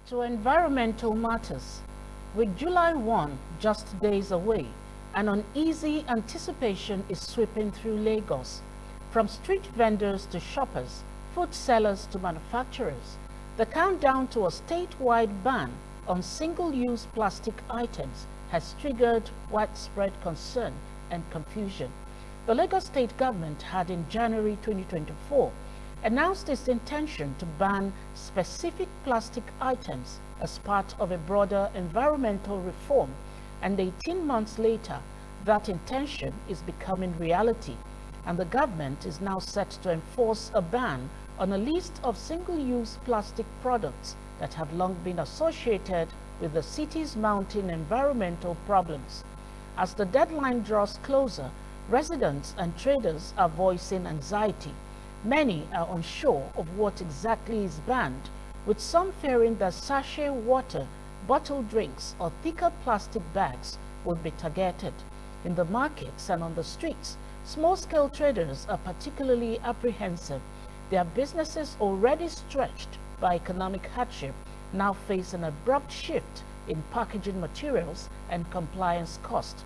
To environmental matters. With July 1 just days away, an uneasy anticipation is sweeping through Lagos. From street vendors to shoppers, food sellers to manufacturers, the countdown to a statewide ban on single-use plastic items has triggered widespread concern and confusion. The Lagos State government had in January 2024 announced its intention to ban specific plastic items as part of a broader environmental reform, and 18 months later, that intention is becoming reality, and the government is now set to enforce a ban on a list of single-use plastic products that have long been associated with the city's mounting environmental problems. As the deadline draws closer, residents and traders are voicing anxiety. Many are unsure of what exactly is banned, with some fearing that sachet water, bottled drinks, or thicker plastic bags will be targeted. In the markets and on the streets, small-scale traders are particularly apprehensive. Their businesses, already stretched by economic hardship, now face an abrupt shift in packaging materials and compliance costs.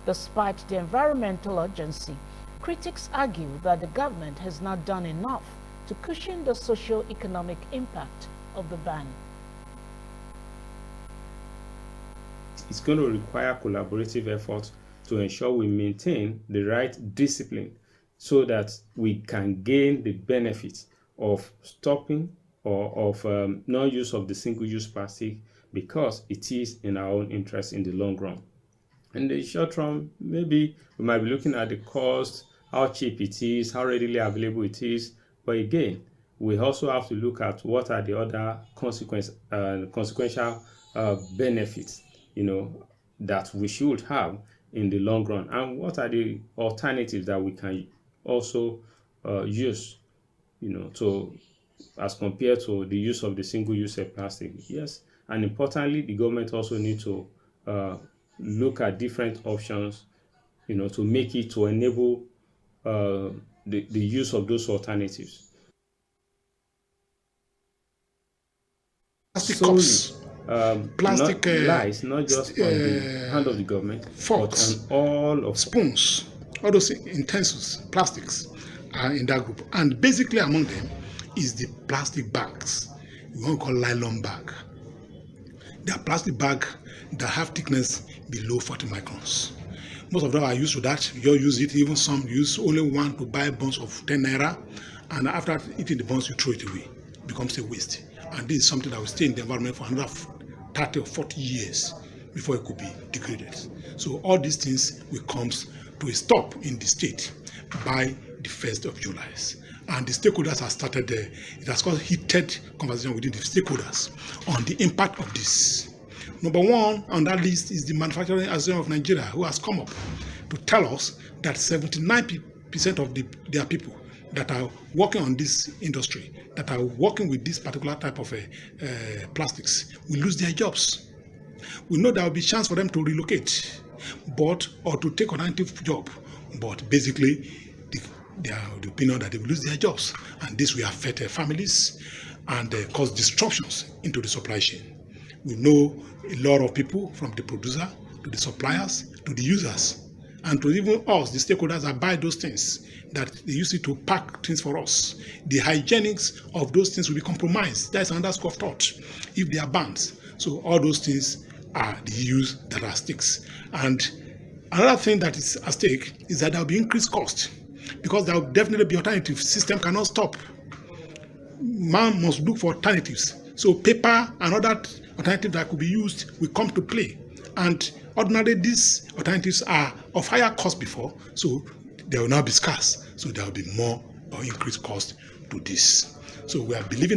Despite the environmental urgency, critics argue that the government has not done enough to cushion the socio-economic impact of the ban. It's going to require collaborative efforts to ensure we maintain the right discipline so that we can gain the benefits of stopping or of non-use of the single-use plastic, because it is in our own interest in the long run. In the short run, maybe we might be looking at the cost, how cheap it is, how readily available it is. But again, we also have to look at what are the other consequential benefits, that we should have in the long run, and what are the alternatives that we can also use, to as compared to the use of the single-use plastic. Yes, and importantly, the government also needs to look at different options, to make it to enable the use of those alternatives. Plastic cups, plastic lies not just on the hand of the government, forks, but on all of spoons, all those utensils, plastics are in that group. And basically among them is the plastic bags, we want to call nylon bag. They are plastic bag that have thickness below 40 microns. Most of them are used to that. You use it, even some use only one to buy buns of 10 naira, and after eating the buns, you throw it away. It becomes a waste. And this is something that will stay in the environment for another 30 or 40 years before it could be degraded. So all these things will come to a stop in the state by the 1st of July. And the stakeholders have started, it has caused heated conversation within the stakeholders on the impact of this. Number one on that list is the Manufacturing Association of Nigeria, who has come up to tell us that 79% of their people that are working on this industry, that are working with this particular type of plastics, will lose their jobs. We know there will be a chance for them to relocate, or to take an active job, but basically they are of the opinion that they will lose their jobs, and this will affect their families and cause disruptions into the supply chain. We know a lot of people, from the producer to the suppliers to the users, and to even us, the stakeholders that buy those things, that they use it to pack things for us. The hygienics of those things will be compromised. That's another school of thought if they are banned. So all those things are the issues that are at stake. And another thing that is at stake is that there will be increased cost, because there will definitely be alternative. System cannot stop. Man must look for alternatives. So paper and other alternatives that could be used will come to play. And ordinarily, these alternatives are of higher cost before, so they will now be scarce. So there will be more or increased cost to this. So we are believing